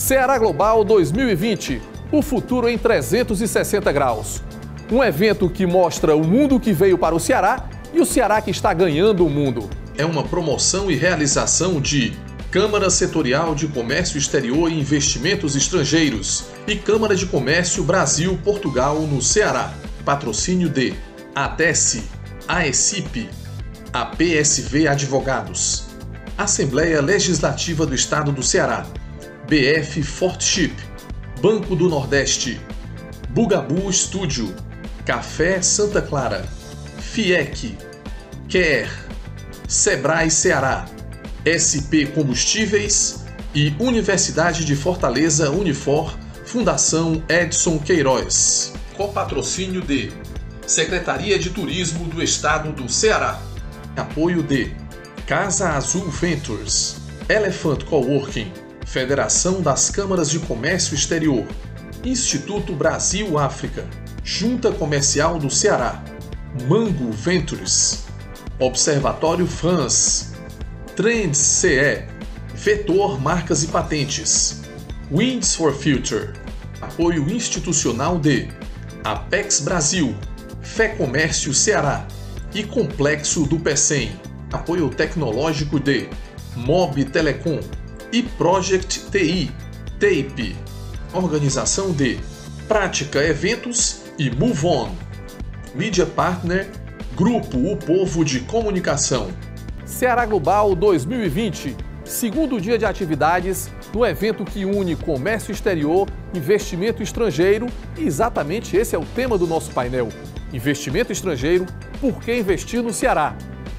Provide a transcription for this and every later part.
Ceará Global 2020, o futuro em 360 graus. Um evento que mostra o mundo que veio para o Ceará e o Ceará que está ganhando o mundo. É uma promoção e realização de Câmara Setorial de Comércio Exterior e Investimentos Estrangeiros e Câmara de Comércio Brasil-Portugal no Ceará. Patrocínio de ADESE, AECIP, APSV Advogados, Assembleia Legislativa do Estado do Ceará, BF Fortship, Banco do Nordeste, Bugabu Estúdio, Café Santa Clara, FIEC, Quer, Sebrae Ceará, SP Combustíveis e Universidade de Fortaleza Unifor, Fundação Edson Queiroz. Com patrocínio de Secretaria de Turismo do Estado do Ceará. Apoio de Casa Azul Ventures, Elephant Coworking, Federação das Câmaras de Comércio Exterior, Instituto Brasil-África, Junta Comercial do Ceará, Mango Ventures, Observatório France, Trends CE, Vetor Marcas e Patentes, Winds for Future, apoio institucional de Apex Brasil, Fé Comércio Ceará e Complexo do Pecém, apoio tecnológico de Mob Telecom e Project TI, TAPE, organização de Prática Eventos e Move On, Media Partner, Grupo O Povo de Comunicação. Ceará Global 2020, segundo dia de atividades no evento que une comércio exterior, investimento estrangeiro e exatamente esse é o tema do nosso painel. Investimento estrangeiro, por que investir no Ceará?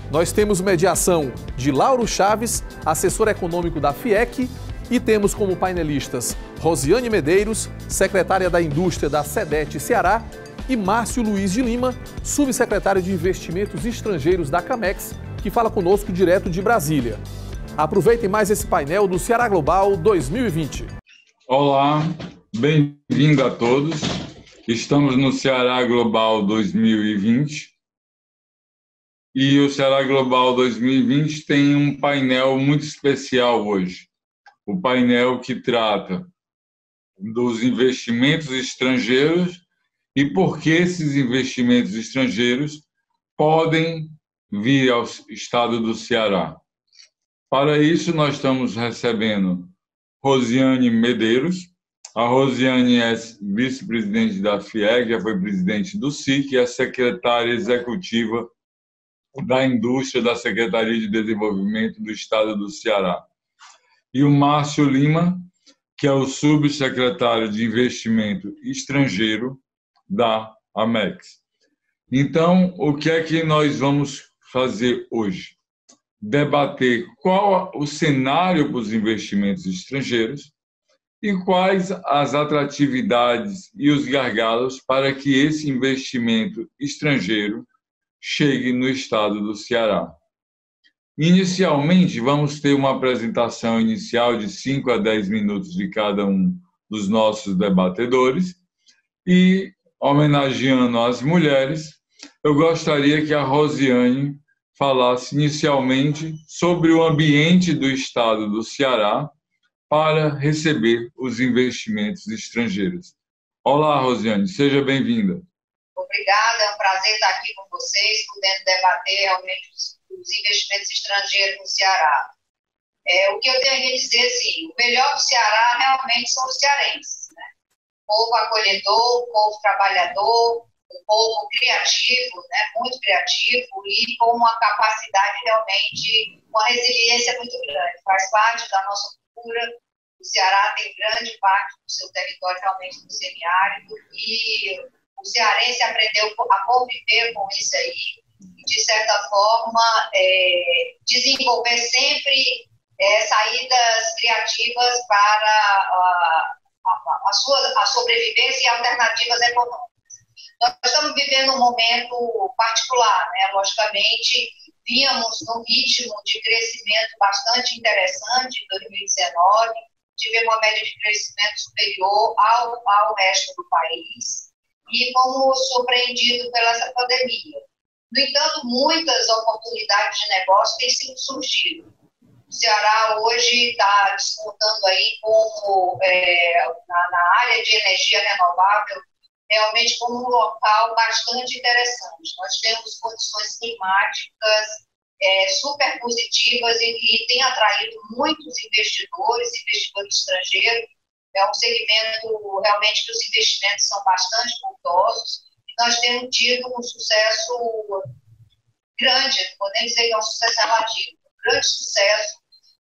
Nós temos mediação de Lauro Chaves, assessor econômico da FIEC, e temos como painelistas Rosiane Medeiros, secretária da Indústria da SEDET Ceará, e Márcio Luiz de Lima, subsecretário de Investimentos Estrangeiros da Camex, que fala conosco direto de Brasília. Aproveitem mais esse painel do Ceará Global 2020. Olá, bem-vindo a todos. Estamos no Ceará Global 2020 e o Ceará Global 2020 tem um painel muito especial hoje. O painel que trata dos investimentos estrangeiros e por que esses investimentos estrangeiros podem vir ao estado do Ceará. Para isso, nós estamos recebendo Rosiane Medeiros. A Rosiane é vice-presidente da FIEC, já foi presidente do SIC e é secretária executiva da Indústria da Secretaria de Desenvolvimento do Estado do Ceará. E o Márcio Lima, que é o subsecretário de Investimento Estrangeiro da Amex. Então, o que é que nós vamos fazer hoje? Debater qual o cenário para os investimentos estrangeiros e quais as atratividades e os gargalos para que esse investimento estrangeiro chegue no estado do Ceará. Inicialmente, vamos ter uma apresentação inicial de 5 a 10 minutos de cada um dos nossos debatedores e, homenageando as mulheres, eu gostaria que a Rosiane falasse inicialmente sobre o ambiente do estado do Ceará para receber os investimentos estrangeiros. Olá, Rosiane, seja bem-vinda. Obrigada, é um prazer estar aqui com vocês, podendo debater realmente os investimentos estrangeiros no Ceará. O que eu tenho a dizer, assim, o melhor do Ceará realmente são os cearenses, né? O povo acolhedor, o povo trabalhador, um povo criativo, né, muito criativo e com uma capacidade realmente, uma resiliência muito grande. Faz parte da nossa cultura. O Ceará tem grande parte do seu território realmente no semiárido e o cearense aprendeu a conviver com isso aí e, de certa forma, desenvolver sempre saídas criativas para a sobrevivência e alternativas econômicas. Nós estamos vivendo um momento particular, né? Logicamente, vínhamos num ritmo de crescimento bastante interessante em 2019, tivemos uma média de crescimento superior ao resto do país e fomos surpreendidos pela essa pandemia. No entanto, muitas oportunidades de negócio têm sido surgido. O Ceará hoje está despontando aí como na área de energia renovável realmente como um local bastante interessante. Nós temos condições climáticas super positivas e tem atraído muitos investidores estrangeiros. É um segmento realmente que os investimentos são bastante custosos e nós temos tido um sucesso grande, não vou nem dizer que é um sucesso relativo, um grande sucesso,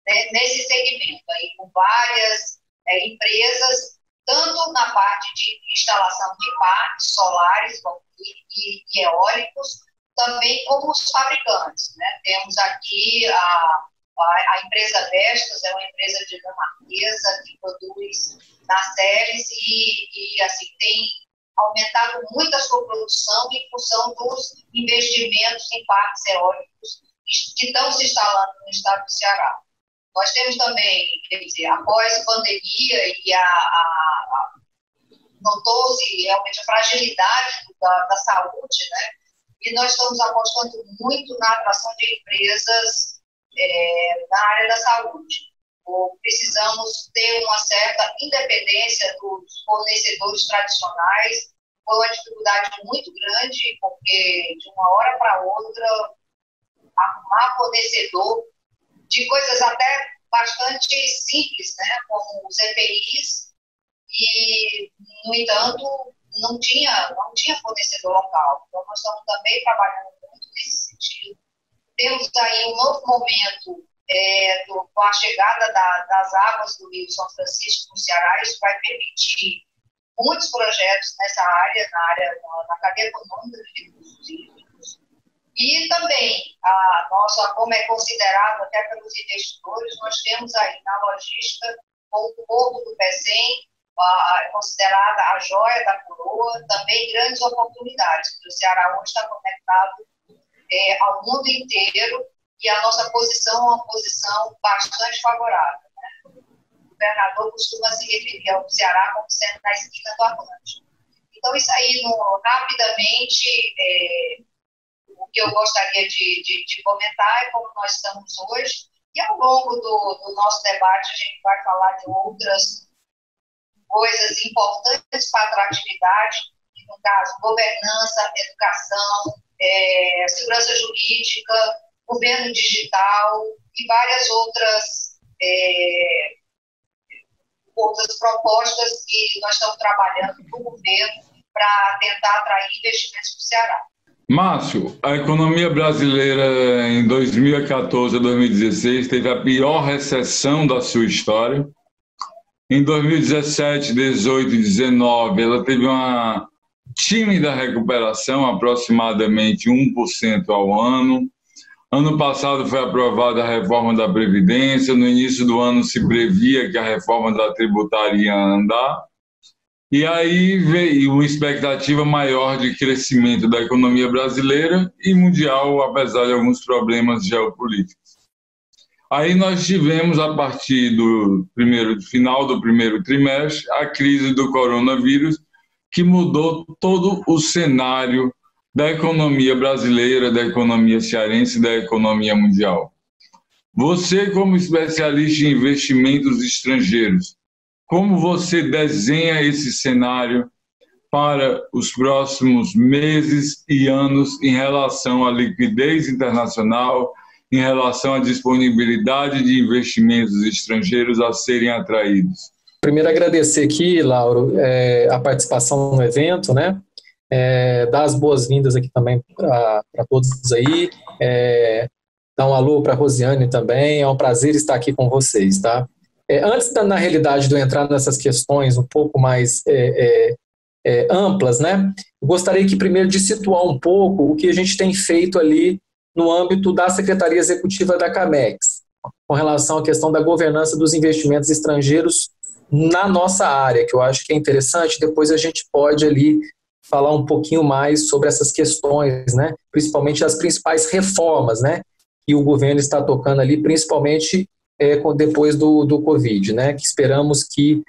né, nesse segmento, aí, com várias empresas, tanto na parte de instalação de parques solares e eólicos, também como os fabricantes, né? Temos aqui a empresa Vestas, é uma empresa dinamarquesa que produz nacelles e assim, tem aumentado muito a sua produção em função dos investimentos em parques eólicos que estão se instalando no estado do Ceará. Nós temos também, quer dizer, após a pandemia e notou-se realmente a fragilidade da saúde, né? E nós estamos apostando muito na atração de empresas na área da saúde. Precisamos ter uma certa independência dos fornecedores tradicionais. Foi uma dificuldade muito grande, porque de uma hora para outra, arrumar fornecedor de coisas até bastante simples, né, como os EPIs, e, no entanto, não tinha fornecedor local. Então, nós estamos também trabalhando muito nesse sentido. Temos aí um novo momento com a chegada das águas do Rio São Francisco no Ceará. Isso vai permitir muitos projetos nessa área, na cadeia econômica de recursos hídricos. E também, como é considerado até pelos investidores, nós temos aí na logística, com o Porto do Pecém, considerada a joia da coroa, também grandes oportunidades, porque o Ceará hoje está conectado ao mundo inteiro e a nossa posição é uma posição bastante favorável, né? O governador costuma se referir ao Ceará como sendo na esquina do Atlântico. Então, isso aí, rapidamente, o que eu gostaria de comentar é como nós estamos hoje, e ao longo do nosso debate a gente vai falar de outras coisas importantes para a atratividade, no caso, governança, educação, segurança jurídica, governo digital e várias outras propostas que nós estamos trabalhando com o governo para tentar atrair investimentos para o Ceará. Márcio, a economia brasileira em 2014 a 2016 teve a pior recessão da sua história. Em 2017, 18 e 19, ela teve uma tímida recuperação, aproximadamente 1% ao ano. Ano passado foi aprovada a reforma da Previdência, no início do ano se previa que a reforma da tributária ia andar, e aí veio uma expectativa maior de crescimento da economia brasileira e mundial, apesar de alguns problemas geopolíticos. Aí nós tivemos, a partir do final do primeiro trimestre, a crise do coronavírus, que mudou todo o cenário da economia brasileira, da economia cearense e da economia mundial. Você, como especialista em investimentos estrangeiros, como você desenha esse cenário para os próximos meses e anos em relação à liquidez internacional, em relação à disponibilidade de investimentos estrangeiros a serem atraídos? Primeiro, agradecer aqui, Lauro, a participação no evento, né? Dar as boas-vindas aqui também para todos aí, dar um alô para a Rosiane também, é um prazer estar aqui com vocês, tá? Antes, na realidade, de eu entrar nessas questões um pouco mais amplas, né? Eu gostaria aqui primeiro de situar um pouco o que a gente tem feito ali no âmbito da Secretaria Executiva da CAMEX, com relação à questão da governança dos investimentos estrangeiros na nossa área, que eu acho que é interessante. Depois a gente pode ali falar um pouquinho mais sobre essas questões, né? Principalmente as principais reformas, né, que o governo está tocando ali, principalmente depois do Covid, né? Que esperamos que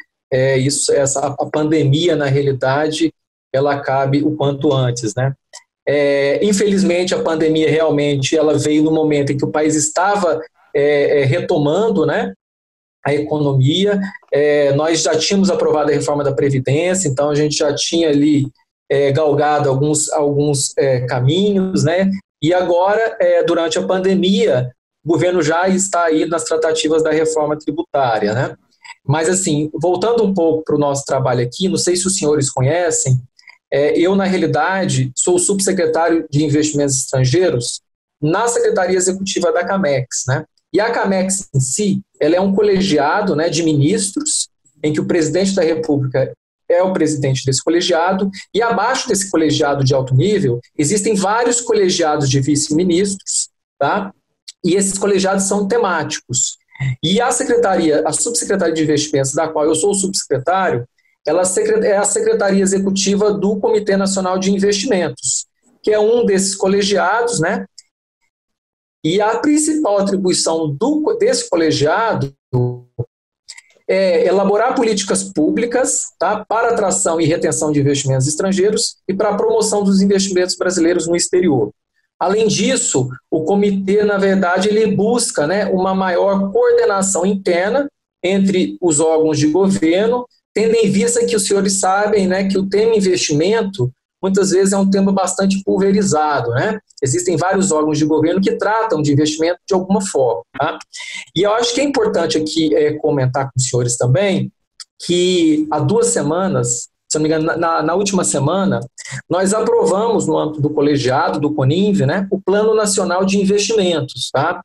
a pandemia, na realidade, ela acabe o quanto antes, né? Infelizmente, a pandemia realmente ela veio no momento em que o país estava retomando, né? a economia. Nós já tínhamos aprovado a reforma da Previdência, então a gente já tinha ali galgado alguns caminhos, né? E agora, durante a pandemia, o governo já está aí nas tratativas da reforma tributária, né? Mas, assim, voltando um pouco para o nosso trabalho aqui, não sei se os senhores conhecem, eu, na realidade, sou subsecretário de Investimentos Estrangeiros na Secretaria Executiva da Camex, né? E a Camex em si, ela é um colegiado, né, de ministros, em que o presidente da República é o presidente desse colegiado, e abaixo desse colegiado de alto nível, existem vários colegiados de vice-ministros, tá? E esses colegiados são temáticos. E a subsecretaria de investimentos, da qual eu sou o subsecretário, ela é a secretaria executiva do Comitê Nacional de Investimentos, que é um desses colegiados, né? E a principal atribuição desse colegiado é elaborar políticas públicas, tá, para atração e retenção de investimentos estrangeiros e para a promoção dos investimentos brasileiros no exterior. Além disso, o comitê, na verdade, ele busca, né, uma maior coordenação interna entre os órgãos de governo, tendo em vista que os senhores sabem, né, que o tema investimento muitas vezes é um tema bastante pulverizado, né? Existem vários órgãos de governo que tratam de investimento de alguma forma, tá? E eu acho que é importante aqui comentar com os senhores também que há 2 semanas, se não me engano, na última semana, nós aprovamos no âmbito do colegiado, do CONINV, né, o Plano Nacional de Investimentos, tá?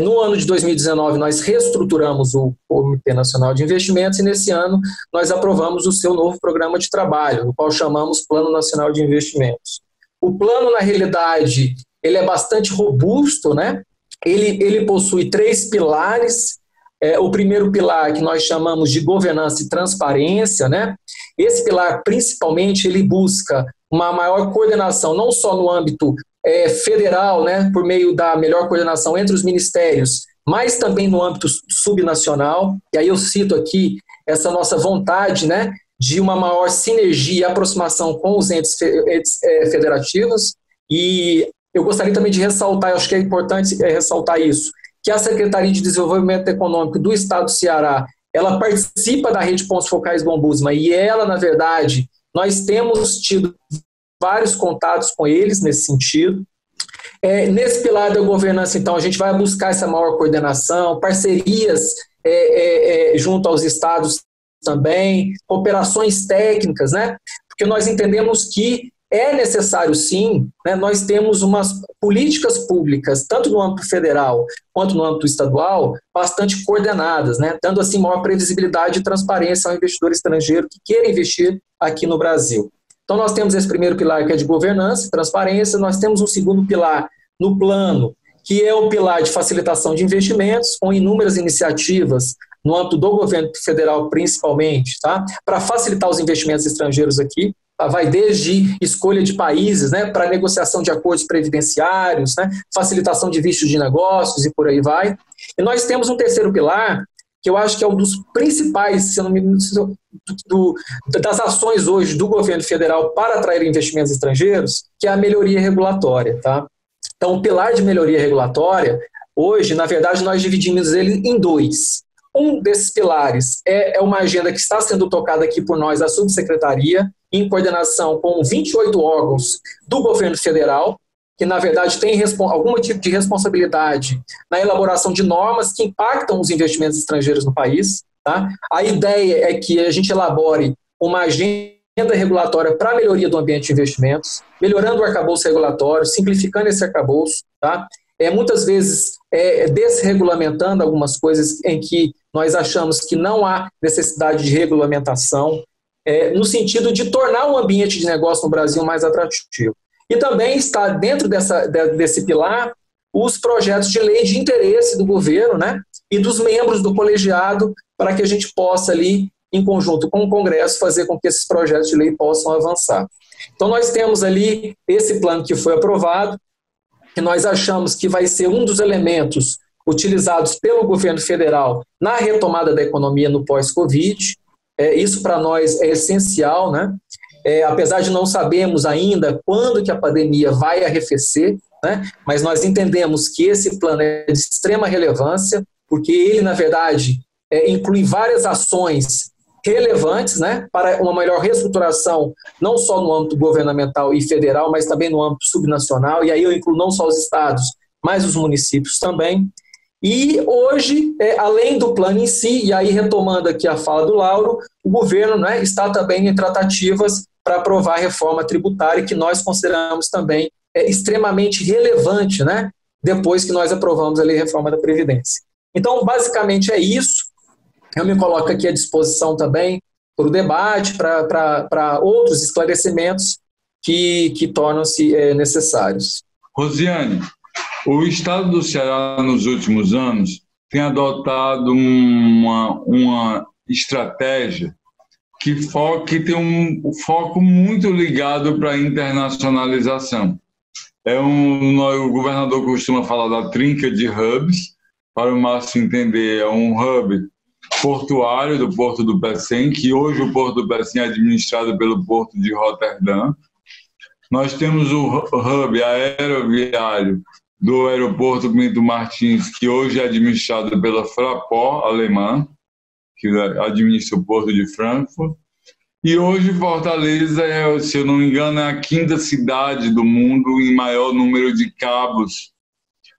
No ano de 2019, nós reestruturamos o Comitê Nacional de Investimentos e nesse ano nós aprovamos o seu novo programa de trabalho, no qual chamamos Plano Nacional de Investimentos. O plano, na realidade, ele é bastante robusto, né? Ele possui 3 pilares. O primeiro pilar, que nós chamamos de governança e transparência, né? Esse pilar, principalmente, ele busca uma maior coordenação, não só no âmbito federal, né, por meio da melhor coordenação entre os ministérios, mas também no âmbito subnacional. E aí eu cito aqui essa nossa vontade, né, de uma maior sinergia e aproximação com os entes federativos. E eu gostaria também de ressaltar, eu acho que é importante ressaltar isso, que a Secretaria de Desenvolvimento Econômico do Estado do Ceará, ela participa da rede Pontos Focais do Ombudsman e ela, na verdade, nós temos tido vários contatos com eles nesse sentido. Nesse pilar da governança, então, a gente vai buscar essa maior coordenação, parcerias junto aos estados também, cooperações técnicas, né? Porque nós entendemos que é necessário, sim, né, nós temos umas políticas públicas, tanto no âmbito federal quanto no âmbito estadual, bastante coordenadas, né, dando assim maior previsibilidade e transparência ao investidor estrangeiro que queira investir aqui no Brasil. Então, nós temos esse primeiro pilar, que é de governança e transparência. Nós temos um segundo pilar no plano, que é o pilar de facilitação de investimentos, com inúmeras iniciativas no âmbito do governo federal, principalmente, tá? Para facilitar os investimentos estrangeiros aqui. Vai desde escolha de países, né, para negociação de acordos previdenciários, né, facilitação de vistos de negócios e por aí vai. E nós temos um terceiro pilar, que eu acho que é um dos principais, se eu não me engano, das ações hoje do governo federal para atrair investimentos estrangeiros, que é a melhoria regulatória, tá? Então, o pilar de melhoria regulatória, hoje, na verdade, nós dividimos ele em 2. Um desses pilares é uma agenda que está sendo tocada aqui por nós, a subsecretaria, em coordenação com 28 órgãos do governo federal, que, na verdade, tem algum tipo de responsabilidade na elaboração de normas que impactam os investimentos estrangeiros no país. Tá? A ideia é que a gente elabore uma agenda regulatória para a melhoria do ambiente de investimentos, melhorando o arcabouço regulatório, simplificando esse arcabouço, tá? Muitas vezes desregulamentando algumas coisas em que nós achamos que não há necessidade de regulamentação, no sentido de tornar o ambiente de negócio no Brasil mais atrativo. E também está dentro desse pilar os projetos de lei de interesse do governo, né, e dos membros do colegiado, para que a gente possa ali, em conjunto com o Congresso, fazer com que esses projetos de lei possam avançar. Então nós temos ali esse plano que foi aprovado, que nós achamos que vai ser um dos elementos utilizados pelo governo federal na retomada da economia no pós-Covid. Isso para nós é essencial, né? Apesar de não sabermos ainda quando que a pandemia vai arrefecer, né? Mas nós entendemos que esse plano é de extrema relevância, porque ele, na verdade, inclui várias ações relevantes, né, para uma melhor reestruturação, não só no âmbito governamental e federal, mas também no âmbito subnacional, e aí eu incluo não só os estados, mas os municípios também. E hoje, além do plano em si, e aí retomando aqui a fala do Lauro, o governo, né, está também em tratativas para aprovar a reforma tributária, que nós consideramos também extremamente relevante, né, depois que nós aprovamos ali a reforma da Previdência. Então, basicamente é isso. Eu me coloco aqui à disposição também para o debate, para outros esclarecimentos que tornam-se necessários. Rosiane, o Estado do Ceará, nos últimos anos, tem adotado uma estratégia que tem um foco muito ligado para a internacionalização. O governador costuma falar da trinca de hubs, para o Márcio entender, é um hub portuário do Porto do Pecém, que hoje o Porto do Pecém é administrado pelo Porto de Roterdã. Nós temos o hub aeroviário do aeroporto Bento Martins, que hoje é administrado pela Fraport alemã, que administra o Porto de Frankfurt. E hoje Fortaleza, se eu não me engano, é a 5ª cidade do mundo em maior número de cabos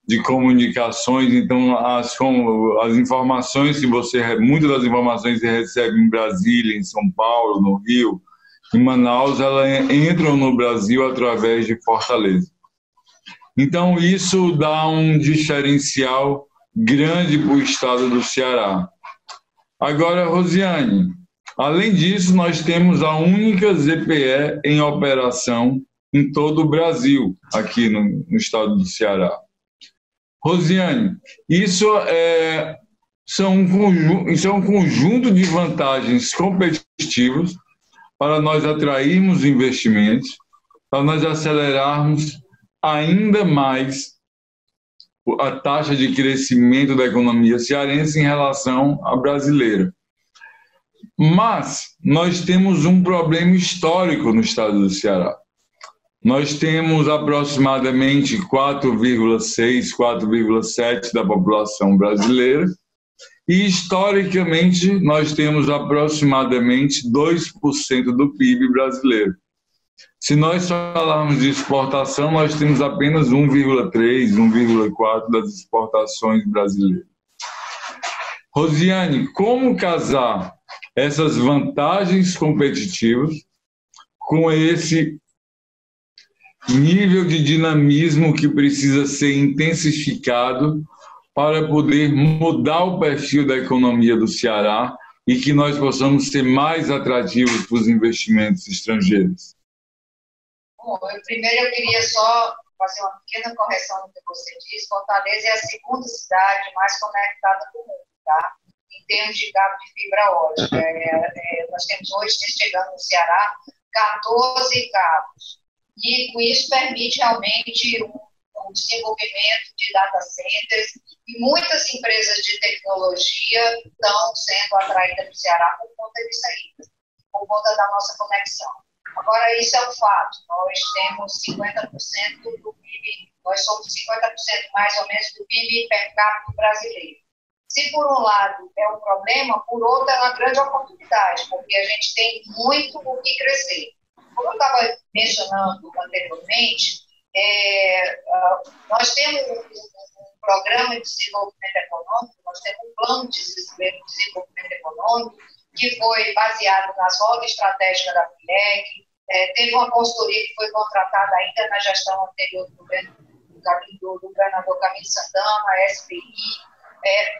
de comunicações. Então, as informações muitas das informações que você recebe em Brasília, em São Paulo, no Rio, em Manaus, elas entram no Brasil através de Fortaleza. Então, isso dá um diferencial grande para o estado do Ceará. Agora, Rosiane, além disso, nós temos a única ZPE em operação em todo o Brasil, aqui no estado do Ceará. Rosiane, isso é um conjunto de vantagens competitivas para nós atrairmos investimentos, para nós acelerarmos ainda mais a taxa de crescimento da economia cearense em relação à brasileira. Mas nós temos um problema histórico no estado do Ceará. Nós temos aproximadamente 4,6, 4,7% da população brasileira e, historicamente, nós temos aproximadamente 2% do PIB brasileiro. Se nós falarmos de exportação, nós temos apenas 1,3%, 1,4% das exportações brasileiras. Rosiane, como casar essas vantagens competitivas com esse nível de dinamismo que precisa ser intensificado para poder mudar o perfil da economia do Ceará e que nós possamos ser mais atrativos para os investimentos estrangeiros? Bom, primeiro eu queria só fazer uma pequena correção no que você disse. Fortaleza é a 2ª cidade mais conectada do mundo, tá? Em termos de cabo de fibra ótica. Nós temos hoje, chegando no Ceará, 14 cabos. E com isso permite realmente um desenvolvimento de data centers e muitas empresas de tecnologia estão sendo atraídas para o Ceará por conta disso aí, por conta da nossa conexão. Agora, isso é um fato, nós temos 50% do PIB, nós somos 50% mais ou menos do PIB per capita brasileiro. Se por um lado é um problema, por outro é uma grande oportunidade, porque a gente tem muito o que crescer. Como eu estava mencionando anteriormente, nós temos um programa de desenvolvimento econômico, nós temos um plano de desenvolvimento econômico que foi baseado nas rodas estratégicas da FIEC, teve uma consultoria que foi contratada ainda na gestão anterior do governador Camilo Santana, a SPI,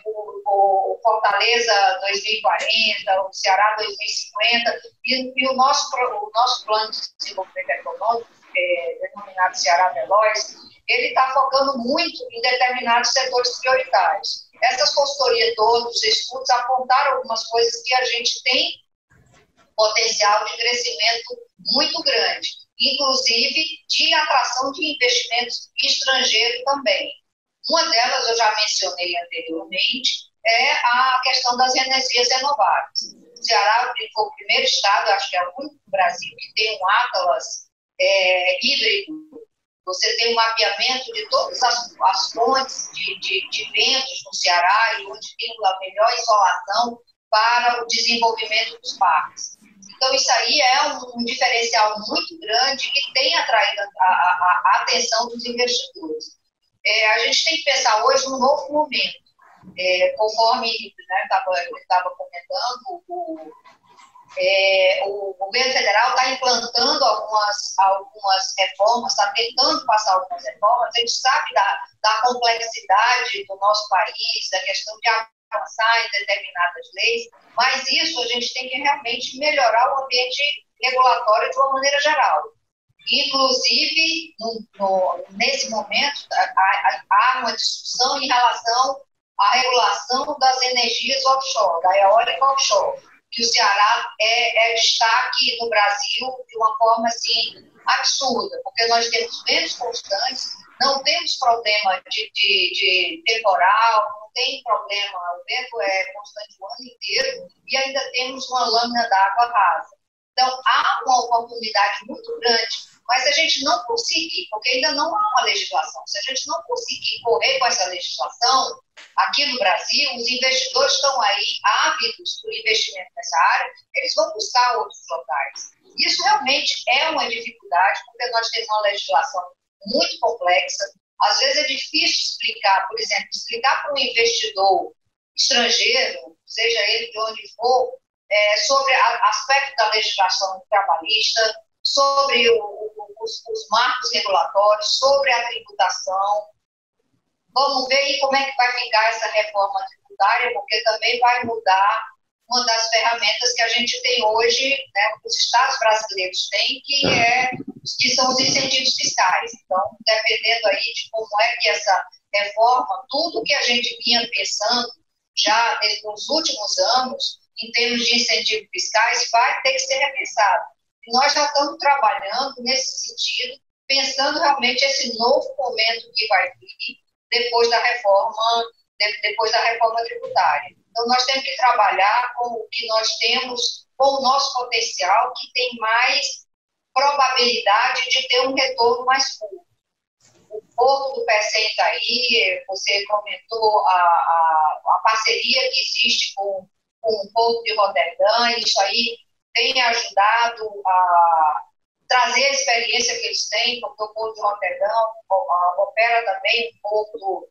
o Fortaleza 2040, o Ceará 2050, e o nosso plano de desenvolvimento econômico, denominado Ceará Veloz, ele está focando muito em determinados setores prioritários. Essas consultorias todas, os estudos, apontaram algumas coisas que a gente tem potencial de crescimento muito grande, inclusive de atração de investimentos estrangeiros também. Uma delas, eu já mencionei anteriormente, é a questão das energias renováveis. O Ceará foi o primeiro estado, acho que é o único do Brasil, que tem um Atlas hídrico você tem um mapeamento de todas as fontes de ventos no Ceará e onde tem a melhor isolação para o desenvolvimento dos parques. Então, isso aí é um diferencial muito grande que tem atraído a atenção dos investidores. A gente tem que pensar hoje num novo momento. Conforme estava comentando, o governo federal está implantando algumas reformas, está tentando passar algumas reformas. A gente sabe da complexidade do nosso país, da questão de avançar em determinadas leis, mas isso a gente tem que realmente melhorar o ambiente regulatório de uma maneira geral. Inclusive, nesse momento, há uma discussão em relação à regulação das energias offshore, da eólica offshore, que o Ceará é destaque no Brasil de uma forma assim, absurda, porque nós temos ventos constantes, não temos problema de temporal, não tem problema, o vento é constante o ano inteiro e ainda temos uma lâmina d'água rasa. Então, há uma oportunidade muito grande, mas se a gente não conseguir, porque ainda não há uma legislação, se a gente não conseguir correr com essa legislação, aqui no Brasil, os investidores estão aí ávidos por investimento nessa área, eles vão buscar outros locais. Isso realmente é uma dificuldade, porque nós temos uma legislação muito complexa, às vezes é difícil explicar, por exemplo, explicar para um investidor estrangeiro, seja ele de onde for, sobre aspecto da legislação trabalhista, sobre os marcos regulatórios, sobre a tributação. Vamos ver aí como é que vai ficar essa reforma tributária, porque também vai mudar uma das ferramentas que a gente tem hoje, né, os estados brasileiros têm, que são os incentivos fiscais. Então, dependendo aí de como é que essa reforma, tudo que a gente vinha pensando já nos últimos anos, em termos de incentivos fiscais, vai ter que ser repensado. E nós já estamos trabalhando nesse sentido, pensando realmente esse novo momento que vai vir depois da reforma tributária. Então, nós temos que trabalhar com o que nós temos, com o nosso potencial, que tem mais probabilidade de ter um retorno mais curto. O Porto do Pecém está aí, você comentou a parceria que existe com o Porto de Roterdã, isso aí tem ajudado a trazer a experiência que eles têm, porque o Porto de Roterdã opera também o Porto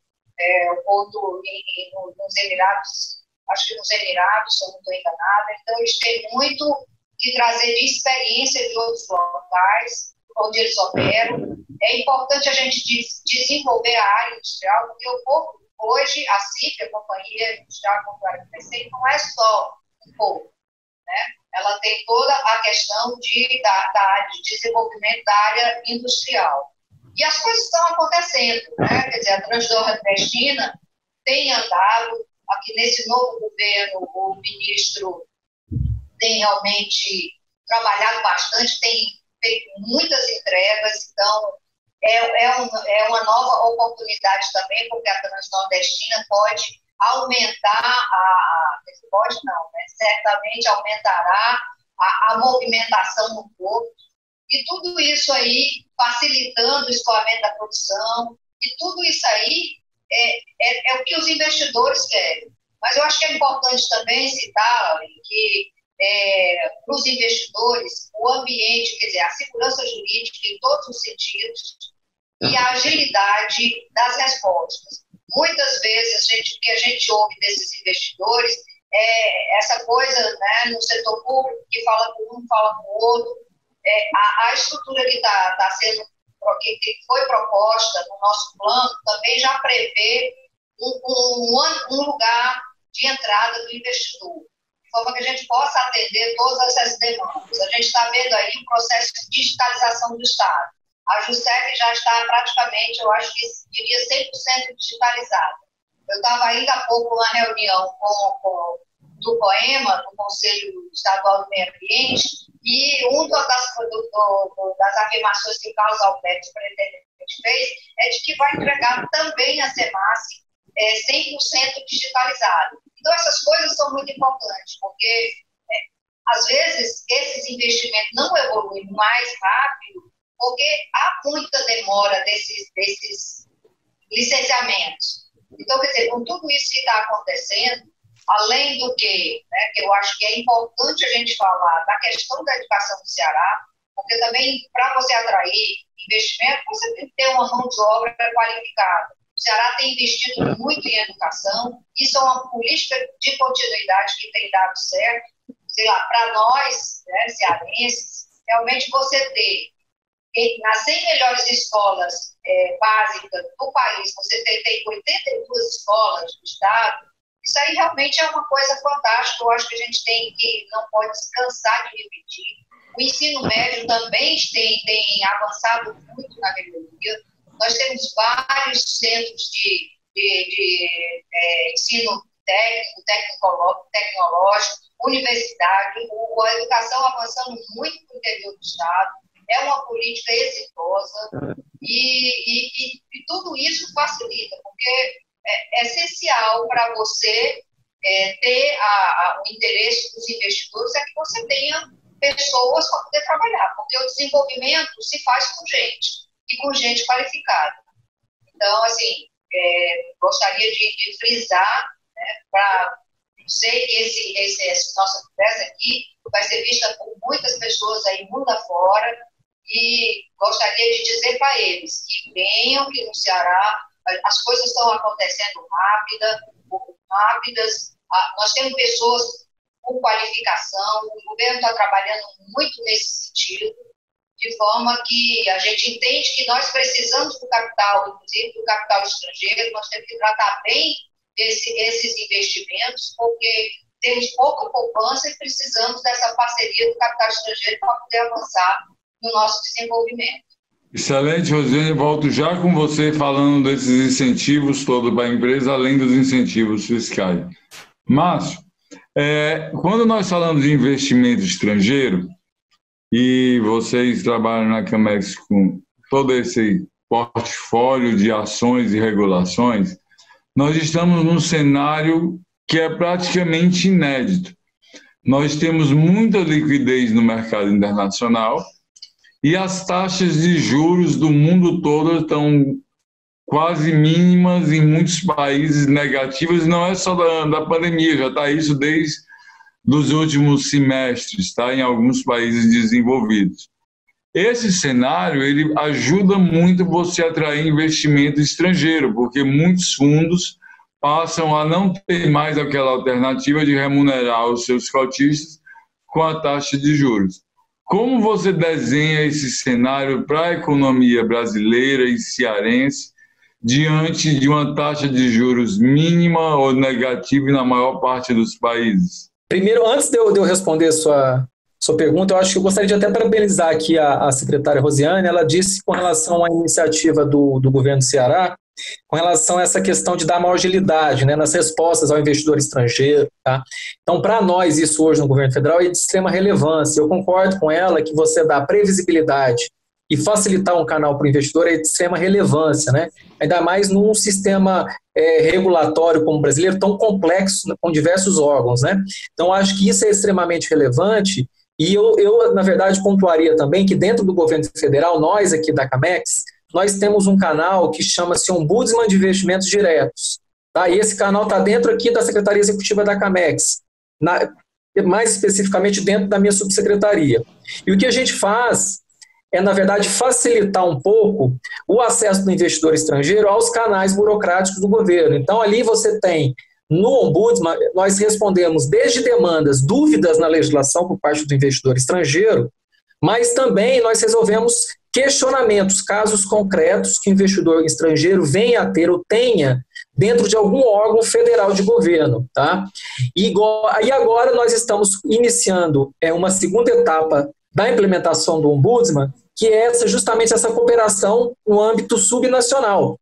nos Emirados, acho que nos Emirados, se eu não estou enganada. Então, eles têm muito que trazer de experiência de outros locais onde eles operam. É importante a gente desenvolver a área industrial, porque o Porto, hoje, a CIP, a Companhia Industrial Portuária do Pecém, não é só um porto, né? Ela tem toda a questão de desenvolvimento da área industrial. E as coisas estão acontecendo, né? Quer dizer, a Transnordestina tem andado, aqui nesse novo governo, o ministro tem realmente trabalhado bastante, tem feito muitas entregas, então é uma nova oportunidade também, porque a Transnordestina pode aumentar pode não, né? Certamente aumentará a movimentação no porto, e tudo isso aí facilitando o escoamento da produção, e tudo isso aí é o que os investidores querem. Mas eu acho que é importante também citar que para os investidores o ambiente, quer dizer, a segurança jurídica em todos os sentidos e a agilidade das respostas. Muitas vezes o que a gente ouve desses investidores é essa coisa, né, no setor público, que fala com um, fala com o outro. A estrutura que foi proposta no nosso plano também já prevê um lugar de entrada do investidor, de forma que a gente possa atender todas essas demandas. A gente está vendo aí o processo de digitalização do Estado. A JUSEP já está praticamente, eu acho que diria 100% digitalizada. Eu estava ainda há pouco numa reunião do COEMA, do Conselho Estadual do Meio Ambiente, e uma das afirmações que o Carlos Alberto, superintendente, fez é de que vai entregar também a CEMAS 100% digitalizado. Então, essas coisas são muito importantes, porque às vezes esses investimentos não evoluem mais rápido porque há muita demora desses licenciamentos. Então, quer dizer, com tudo isso que está acontecendo, além do que, né, que eu acho que é importante a gente falar da questão da educação no Ceará, porque também, para você atrair investimento, você tem que ter uma mão de obra qualificada. O Ceará tem investido muito em educação, isso é uma política de continuidade que tem dado certo. Sei lá, para nós, né, cearenses, realmente você ter nas 100 melhores escolas básicas do país, você tem 82 escolas do estado, isso aí realmente é uma coisa fantástica. Eu acho que a gente não pode descansar de repetir. O ensino médio também tem avançado muito na melhoria. Nós temos vários centros de ensino técnico, tecnológico, universidade, a educação avançando muito no interior do estado. É uma política exitosa e tudo isso facilita, porque é essencial para você ter o interesse dos investidores, é que você tenha pessoas para poder trabalhar, porque o desenvolvimento se faz com gente, e com gente qualificada. Então, assim, gostaria de frisar, né, sei que essa nossa conversa aqui vai ser vista por muitas pessoas aí mundo afora, e gostaria de dizer para eles que venham, que no Ceará as coisas estão acontecendo rápidas, nós temos pessoas com qualificação, o governo está trabalhando muito nesse sentido, de forma que a gente entende que nós precisamos do capital, inclusive do capital estrangeiro, nós temos que tratar bem esses investimentos, porque temos pouca poupança e precisamos dessa parceria do capital estrangeiro para poder avançar no nosso desenvolvimento. Excelente, Rosiane. Volto já com você falando desses incentivos todos para a empresa, além dos incentivos fiscais. Márcio, quando nós falamos de investimento estrangeiro, e vocês trabalham na Camex com todo esse portfólio de ações e regulações, nós estamos num cenário que é praticamente inédito. Nós temos muita liquidez no mercado internacional e as taxas de juros do mundo todo estão quase mínimas, em muitos países negativas, não é só da pandemia, já está isso desde os últimos semestres, tá? Em alguns países desenvolvidos. Esse cenário ele ajuda muito você a atrair investimento estrangeiro, porque muitos fundos passam a não ter mais aquela alternativa de remunerar os seus cotistas com a taxa de juros. Como você desenha esse cenário para a economia brasileira e cearense diante de uma taxa de juros mínima ou negativa na maior parte dos países? Primeiro, antes de eu responder sua pergunta, eu acho que eu gostaria de até parabenizar aqui a secretária Rosiane. Ela disse com relação à iniciativa do governo do Ceará, com relação a essa questão de dar maior agilidade, né, nas respostas ao investidor estrangeiro. Tá? Então, para nós, isso hoje no governo federal é de extrema relevância. Eu concordo com ela que você dá previsibilidade e facilitar um canal para o investidor é de extrema relevância, né? Ainda mais num sistema regulatório como o brasileiro, tão complexo, com diversos órgãos, né? Então, acho que isso é extremamente relevante e eu, na verdade, pontuaria também que dentro do governo federal, nós aqui da Camex, nós temos um canal que chama-se Ombudsman de Investimentos Diretos. Tá? E esse canal está dentro aqui da Secretaria Executiva da Camex, mais especificamente dentro da minha subsecretaria. E o que a gente faz é, na verdade, facilitar um pouco o acesso do investidor estrangeiro aos canais burocráticos do governo. Então, ali você tem, no Ombudsman, nós respondemos desde demandas, dúvidas na legislação por parte do investidor estrangeiro, mas também nós resolvemos questionamentos, casos concretos que o investidor estrangeiro venha a ter ou tenha dentro de algum órgão federal de governo. Tá? E agora nós estamos iniciando uma segunda etapa da implementação do Ombudsman, que é justamente essa cooperação no âmbito subnacional.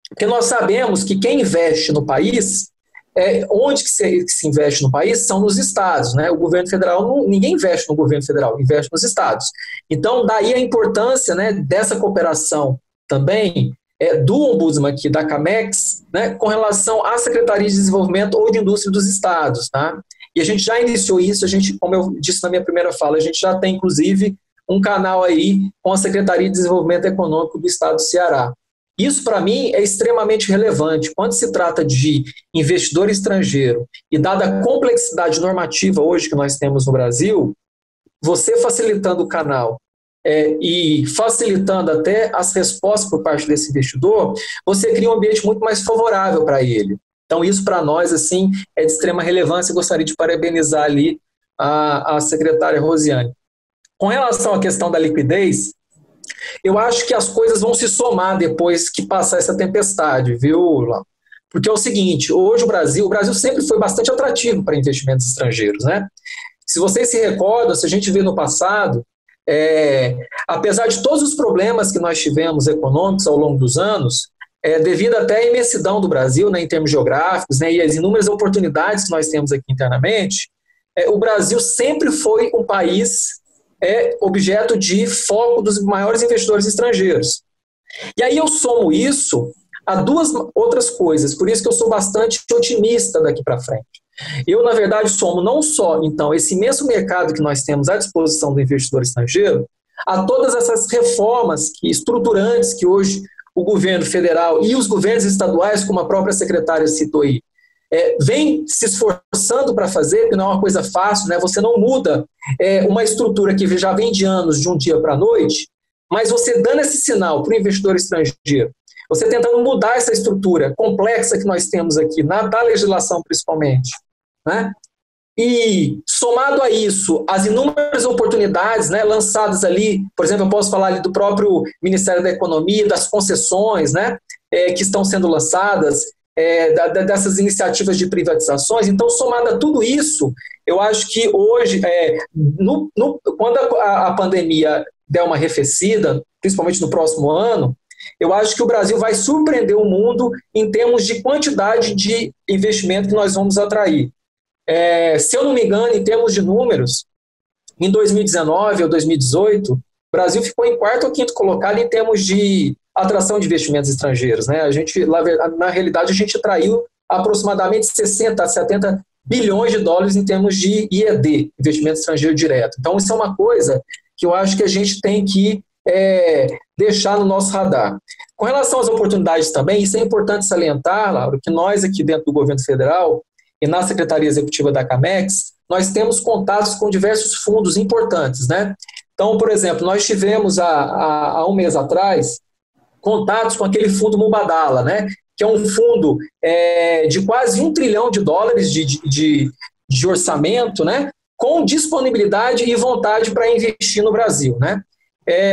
Porque nós sabemos que quem investe no país, onde que se investe no país são nos estados. Né? O governo federal, ninguém investe no governo federal, investe nos estados. Então, daí a importância, né, dessa cooperação também do Ombudsman aqui da Camex, né, com relação à Secretaria de Desenvolvimento ou de Indústria dos estados. Tá? E a gente já iniciou isso, como eu disse na minha primeira fala, a gente já tem, inclusive, um canal aí com a Secretaria de Desenvolvimento Econômico do Estado do Ceará. Isso, para mim, é extremamente relevante. Quando se trata de investidor estrangeiro e dada a complexidade normativa hoje que nós temos no Brasil, você facilitando o canal e facilitando até as respostas por parte desse investidor, você cria um ambiente muito mais favorável para ele. Então, isso para nós assim, é de extrema relevância. Eu gostaria de parabenizar ali a secretária Rosiane. Com relação à questão da liquidez, eu acho que as coisas vão se somar depois que passar essa tempestade, viu, Lau? Porque é o seguinte, hoje o Brasil sempre foi bastante atrativo para investimentos estrangeiros, né? Se vocês se recordam, se a gente vê no passado, apesar de todos os problemas que nós tivemos econômicos ao longo dos anos, devido até à imensidão do Brasil, né, em termos geográficos, né, e as inúmeras oportunidades que nós temos aqui internamente, o Brasil sempre foi um país objeto de foco dos maiores investidores estrangeiros. E aí eu somo isso a duas outras coisas, por isso que eu sou bastante otimista daqui para frente. Eu, na verdade, somo não só, então, esse imenso mercado que nós temos à disposição do investidor estrangeiro, a todas essas reformas estruturantes que hoje o governo federal e os governos estaduais, como a própria secretária citou aí, vem se esforçando para fazer, porque não é uma coisa fácil, né? Você não muda uma estrutura que já vem de anos de um dia para a noite, mas você dando esse sinal para o investidor estrangeiro, você tentando mudar essa estrutura complexa que nós temos aqui, da legislação principalmente, né? E somado a isso, as inúmeras oportunidades, né, lançadas ali, por exemplo, eu posso falar ali do próprio Ministério da Economia, das concessões, né, que estão sendo lançadas, dessas iniciativas de privatizações. Então, somado a tudo isso, eu acho que hoje, quando a pandemia der uma arrefecida, principalmente no próximo ano, eu acho que o Brasil vai surpreender o mundo em termos de quantidade de investimento que nós vamos atrair. Se eu não me engano, em termos de números, em 2019 ou 2018, o Brasil ficou em quarto ou quinto colocado em termos de atração de investimentos estrangeiros, né? Na realidade, a gente atraiu aproximadamente 60 a 70 bilhões de dólares em termos de IED, investimento estrangeiro direto. Então, isso é uma coisa que eu acho que a gente tem que deixar no nosso radar. Com relação às oportunidades também, isso é importante salientar, Laura, que nós aqui dentro do governo federal e na Secretaria Executiva da Camex, nós temos contatos com diversos fundos importantes, né? Então, por exemplo, nós tivemos há um mês atrás contatos com aquele fundo Mubadala, né? Que é um fundo de quase $1 trilhão de orçamento, né? Com disponibilidade e vontade para investir no Brasil, né?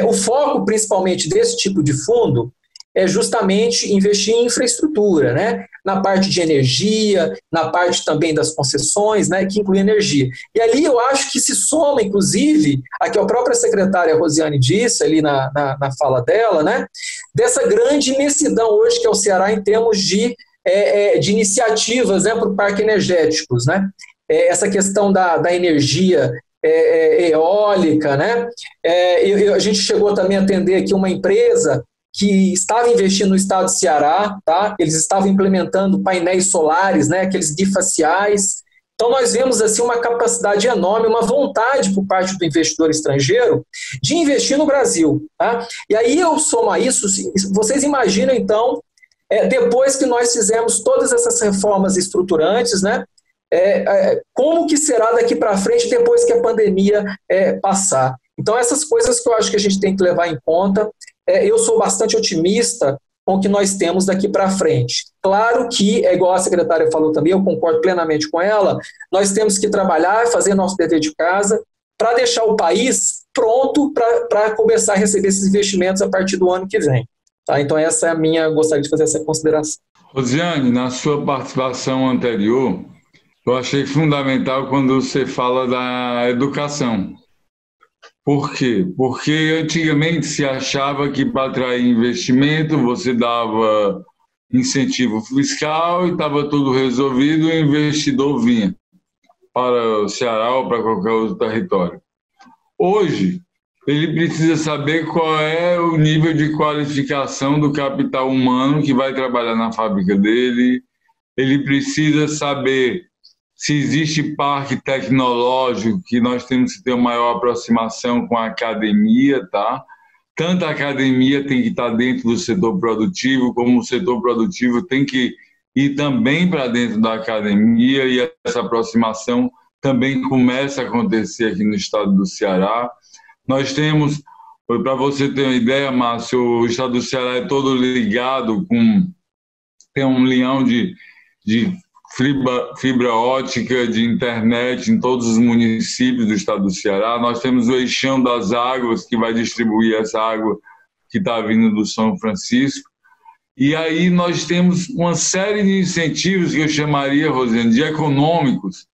O foco, principalmente, desse tipo de fundo é justamente investir em infraestrutura, né? Na parte de energia, na parte também das concessões, né? Que inclui energia. E ali eu acho que se soma, inclusive, a que a própria secretária Rosiane disse ali na fala dela, né? Dessa grande imensidão hoje que é o Ceará em termos de iniciativas, né? Para o parque energéticos, né? Essa questão da energia eólica, né? A gente chegou também a atender aqui uma empresa que estava investindo no estado do Ceará, tá? Eles estavam implementando painéis solares, né? Aqueles bifaciais. Então, nós vemos assim, uma capacidade enorme, uma vontade por parte do investidor estrangeiro de investir no Brasil. Tá? E aí eu somo a isso, vocês imaginam, então, depois que nós fizemos todas essas reformas estruturantes, né? Como que será daqui para frente depois que a pandemia passar? Então, essas coisas que eu acho que a gente tem que levar em conta. Eu sou bastante otimista com o que nós temos daqui para frente. Claro que, igual a secretária falou também, eu concordo plenamente com ela, nós temos que trabalhar, fazer nosso dever de casa, para deixar o país pronto para começar a receber esses investimentos a partir do ano que vem. Tá? Então, essa é a minha, gostaria de fazer essa consideração. Rosiane, na sua participação anterior, eu achei fundamental quando você fala da educação. Por quê? Porque antigamente se achava que para atrair investimento você dava incentivo fiscal e estava tudo resolvido e o investidor vinha para o Ceará ou para qualquer outro território. Hoje, ele precisa saber qual é o nível de qualificação do capital humano que vai trabalhar na fábrica dele, ele precisa saber se existe parque tecnológico, que nós temos que ter uma maior aproximação com a academia, tá? Tanto a academia tem que estar dentro do setor produtivo, como o setor produtivo tem que ir também para dentro da academia, e essa aproximação também começa a acontecer aqui no estado do Ceará. Nós temos, para você ter uma ideia, Márcio, o estado do Ceará é todo ligado tem um leão de fibra ótica, de internet em todos os municípios do estado do Ceará. Nós temos o Eixão das Águas, que vai distribuir essa água que está vindo do São Francisco. E aí nós temos uma série de incentivos que eu chamaria, Rosiane, de econômicos,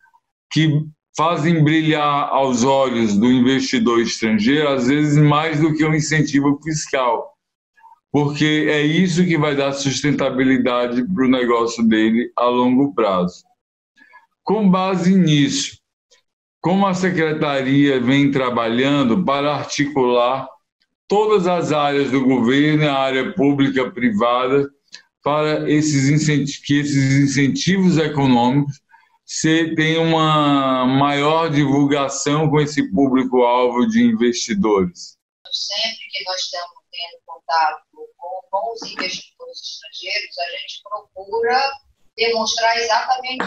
que fazem brilhar aos olhos do investidor estrangeiro, às vezes mais do que um incentivo fiscal, porque é isso que vai dar sustentabilidade para o negócio dele a longo prazo. Com base nisso, como a Secretaria vem trabalhando para articular todas as áreas do governo, a área pública, privada, para que esses incentivos econômicos tenham uma maior divulgação com esse público-alvo de investidores. Sempre que nós estamos tendo contato com bons investidores estrangeiros, a gente procura demonstrar exatamente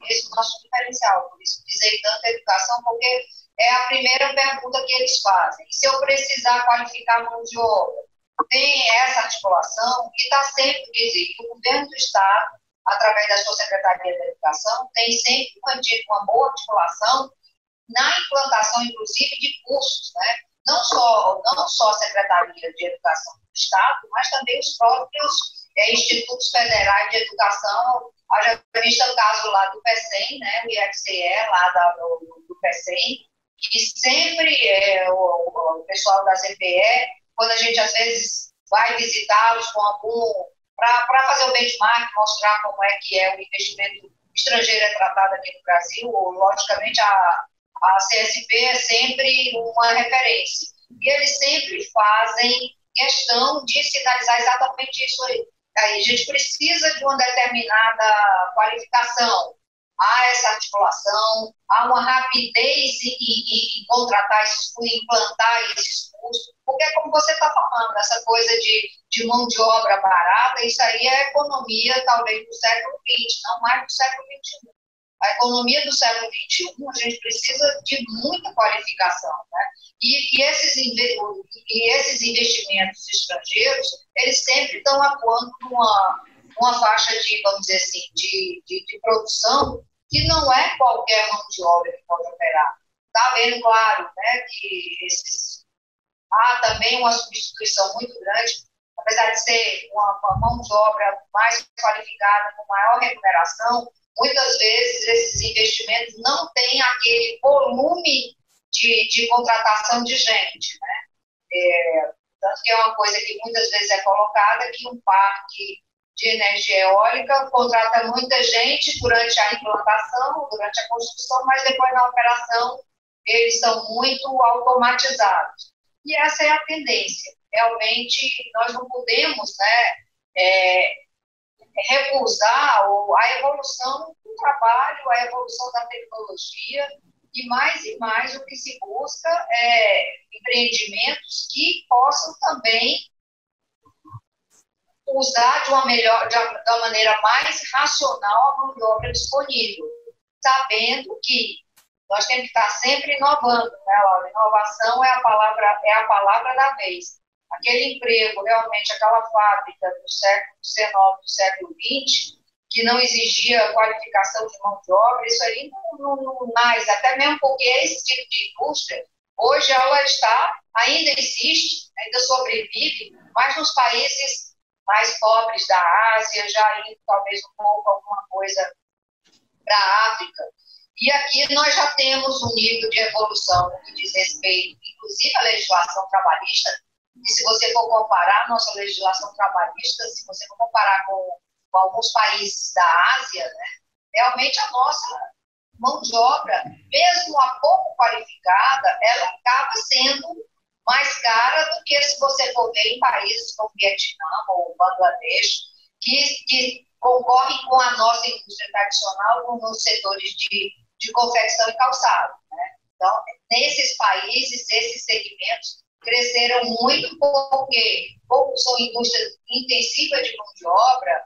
esse nosso diferencial. Por isso, visei tanto a educação, porque é a primeira pergunta que eles fazem. Se eu precisar qualificar mão de obra, tem essa articulação que está sempre, quer dizer, o governo do Estado, através da sua Secretaria da Educação, tem sempre mantido uma boa articulação na implantação, inclusive, de cursos, né? Não só a Secretaria de Educação do Estado, mas também os próprios institutos federais de educação. Haja visto o caso lá do PECEM, né? O IFCE, lá do PECEM, que sempre o pessoal da ZPE, quando a gente às vezes vai visitá-los com algum, para fazer o benchmark, mostrar como é que o investimento estrangeiro é tratado aqui no Brasil, logicamente a CSP é sempre uma referência. E eles sempre fazem questão de sinalizar exatamente isso aí. A gente precisa de uma determinada qualificação. Há essa articulação, há uma rapidez em contratar implantar esses cursos, porque é como você está falando, essa coisa de mão de obra barata, isso aí é economia talvez do século XX, não mais do século XXI. A economia do século XXI, a gente precisa de muita qualificação, né? E esses investimentos estrangeiros, eles sempre estão atuando numa faixa de, vamos dizer assim, de produção que não é qualquer mão de obra que pode operar. Está vendo, claro, né, que há também uma substituição muito grande, apesar de ser uma mão de obra mais qualificada, com maior remuneração, muitas vezes esses investimentos não têm aquele volume de contratação de gente, né? Tanto que é uma coisa que muitas vezes é colocada, que um parque de energia eólica contrata muita gente durante a implantação, durante a construção, mas depois na operação eles são muito automatizados. E essa é a tendência. Realmente nós não podemos, né, recusar a evolução do trabalho, a evolução da tecnologia, e mais o que se busca é empreendimentos que possam também usar de uma maneira mais racional a mão de obra disponível, sabendo que nós temos que estar sempre inovando, né, Laura? Inovação é a palavra da vez. Aquele emprego, realmente, aquela fábrica do século XIX, do século XX, que não exigia qualificação de mão de obra, isso aí não mais, até mesmo porque esse tipo de indústria, hoje ela ainda existe, ainda sobrevive, mas nos países mais pobres da Ásia, já indo talvez um pouco alguma coisa para a África. E aqui nós já temos um nível de evolução no que diz respeito, inclusive à legislação trabalhista, e se você for comparar nossa legislação trabalhista, se você for comparar com alguns países da Ásia, né, realmente a nossa mão de obra, mesmo a pouco qualificada, ela acaba sendo mais cara do que se você for ver em países como Vietnã ou Bangladesh, que concorrem com a nossa indústria tradicional nos setores de confecção e calçado, né? Então, nesses países, esses segmentos cresceram muito porque, como são indústrias intensivas de mão de obra,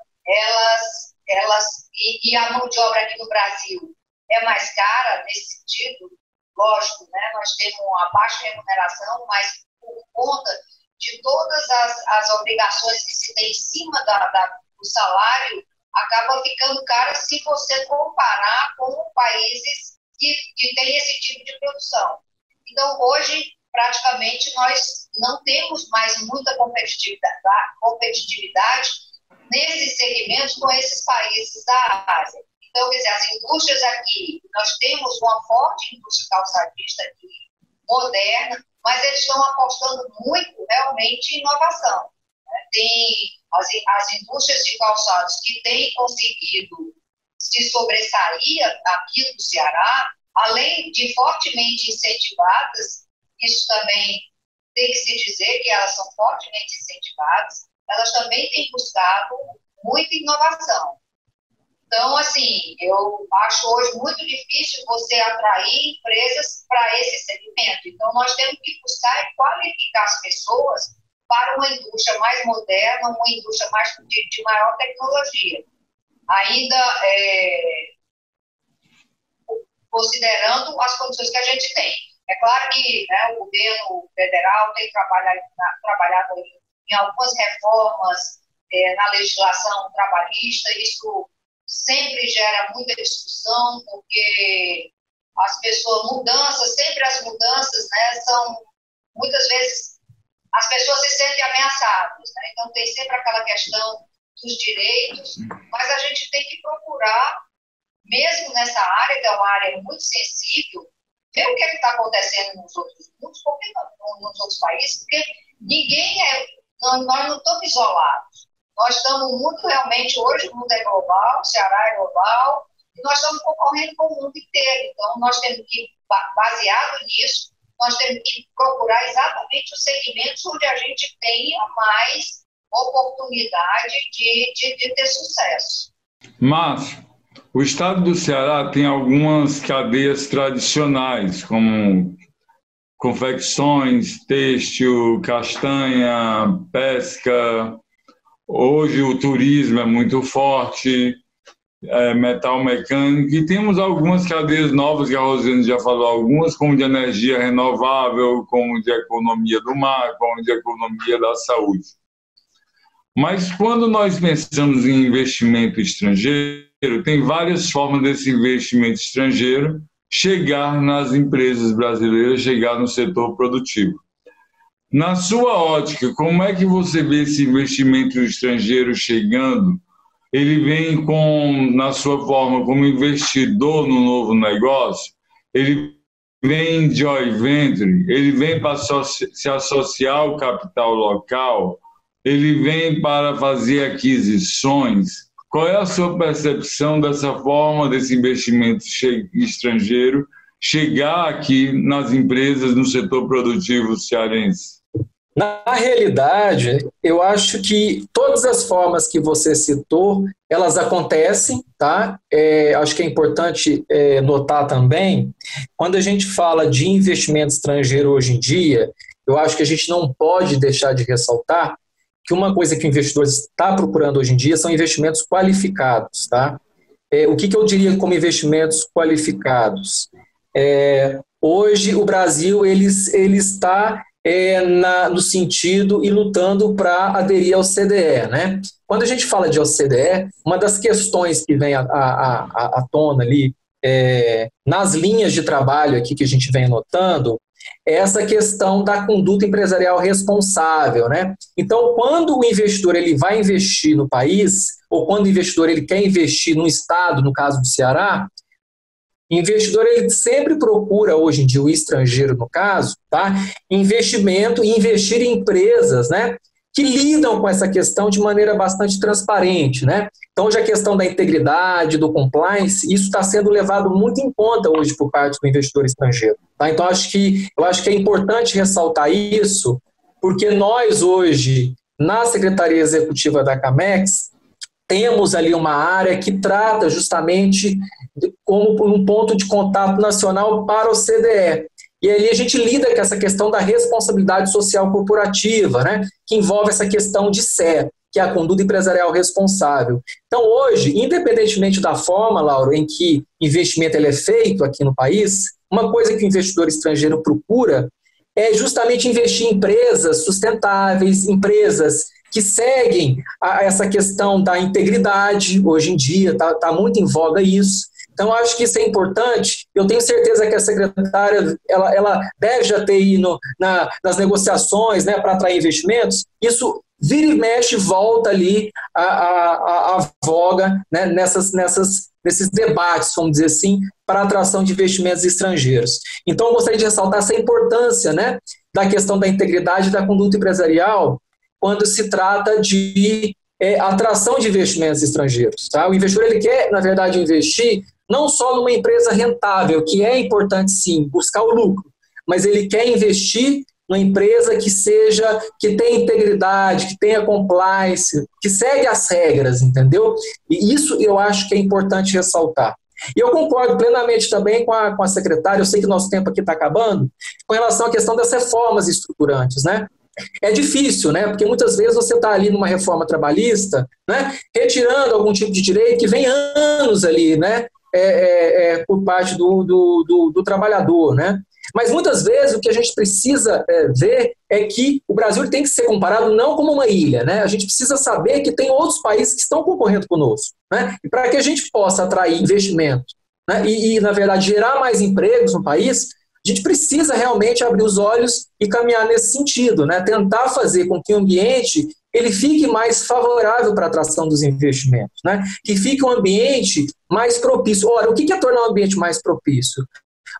e a mão de obra aqui no Brasil é mais cara nesse sentido, lógico, né? Nós temos uma baixa remuneração, mas por conta de todas as obrigações que se tem em cima do salário, acaba ficando cara se você comparar com países que têm esse tipo de produção. Então, hoje, praticamente, nós não temos mais muita competitividade nesses segmentos com esses países da Ásia. Então, quer dizer, as indústrias aqui, nós temos uma forte indústria calçadista aqui, moderna, mas eles estão apostando muito, realmente, em inovação. Tem as indústrias de calçados que têm conseguido se sobressair aqui no Ceará, além de fortemente incentivadas, isso também tem que se dizer que elas são fortemente incentivadas, elas também têm buscado muita inovação. Então, assim, eu acho hoje muito difícil você atrair empresas para esse segmento. Então, nós temos que buscar e qualificar as pessoas para uma indústria mais moderna, uma indústria de maior tecnologia. Ainda considerando as condições que a gente tem. É claro que, né, o governo federal tem trabalhado em algumas reformas na legislação trabalhista. Isso sempre gera muita discussão, porque sempre as mudanças, né, são, muitas vezes, as pessoas se sentem ameaçadas, né? Então tem sempre aquela questão dos direitos, mas a gente tem que procurar, mesmo nessa área, que é uma área muito sensível, ver o que está acontecendo nos outros mundos, nos outros países, porque nós não estamos isolados. Nós estamos muito realmente, hoje o mundo é global, o Ceará é global, e nós estamos concorrendo com o mundo inteiro. Então, nós temos que, baseado nisso, nós temos que procurar exatamente os segmentos onde a gente tenha mais oportunidade de ter sucesso. Márcio, o estado do Ceará tem algumas cadeias tradicionais, como confecções, têxtil, castanha, pesca. Hoje o turismo é muito forte, metal mecânico, e temos algumas cadeias novas, que a Rosiane já falou, algumas como de energia renovável, como de economia do mar, como de economia da saúde. Mas quando nós pensamos em investimento estrangeiro, tem várias formas desse investimento estrangeiro chegar nas empresas brasileiras, chegar no setor produtivo. Na sua ótica, como é que você vê esse investimento estrangeiro chegando? Ele vem na sua forma como investidor no novo negócio? Ele vem em joint venture? Ele vem para se associar ao capital local? Ele vem para fazer aquisições? Qual é a sua percepção dessa forma, desse investimento estrangeiro chegar aqui nas empresas, no setor produtivo cearense? Na realidade, eu acho que todas as formas que você citou, elas acontecem, tá? Acho que é importante notar também, quando a gente fala de investimento estrangeiro hoje em dia, eu acho que a gente não pode deixar de ressaltar que uma coisa que o investidor está procurando hoje em dia são investimentos qualificados, tá? O que eu diria como investimentos qualificados? Hoje o Brasil ele está no sentido e lutando para aderir ao CDE, né? Quando a gente fala de OCDE, uma das questões que vem à tona ali nas linhas de trabalho aqui que a gente vem notando é essa questão da conduta empresarial responsável, né? Então, quando o investidor ele vai investir no país, ou quando o investidor ele quer investir num estado, no caso do Ceará, o investidor ele sempre procura, hoje em dia, o estrangeiro, no caso, tá? Investimento e investir em empresas, né, que lidam com essa questão de maneira bastante transparente, né? Então, hoje a questão da integridade, do compliance, isso está sendo levado muito em conta hoje por parte do investidor estrangeiro. Tá? Então, eu acho que é importante ressaltar isso, porque nós hoje, na Secretaria Executiva da Camex, temos ali uma área que trata justamente como um ponto de contato nacional para o CDE. E ali a gente lida com essa questão da responsabilidade social corporativa, né, que envolve essa questão de SE, que é a conduta empresarial responsável. Então, hoje, independentemente da forma, Lauro, em que investimento ele é feito aqui no país, uma coisa que o investidor estrangeiro procura é justamente investir em empresas sustentáveis, empresas que seguem essa questão da integridade. Hoje em dia está muito em voga isso. Então, acho que isso é importante. Eu tenho certeza que a secretária ela deve já ter ido nas negociações, né, para atrair investimentos. Isso vira e mexe, volta ali a voga, né, nesses debates, vamos dizer assim, para a atração de investimentos estrangeiros. Então, eu gostaria de ressaltar essa importância, né, da questão da integridade e da conduta empresarial quando se trata de atração de investimentos estrangeiros. Tá? O investidor ele quer, na verdade, investir não só numa empresa rentável, que é importante sim, buscar o lucro, mas ele quer investir numa empresa que tenha integridade, que tenha compliance, que segue as regras, entendeu? E isso eu acho que é importante ressaltar. E eu concordo plenamente também com a secretária, eu sei que o nosso tempo aqui está acabando, com relação à questão das reformas estruturantes, né? É difícil, né? Porque muitas vezes você está ali numa reforma trabalhista, né? Retirando algum tipo de direito que vem anos ali, né? Por parte do trabalhador, né? Mas muitas vezes o que a gente precisa ver é que o Brasil tem que ser comparado não como uma ilha, né? A gente precisa saber que tem outros países que estão concorrendo conosco, né? E para que a gente possa atrair investimento, né? E, na verdade, gerar mais empregos no país, a gente precisa realmente abrir os olhos e caminhar nesse sentido, né? Tentar fazer com que o ambiente ele fique mais favorável para a atração dos investimentos, né? Que fique um ambiente mais propício. Ora, o que é tornar um ambiente mais propício?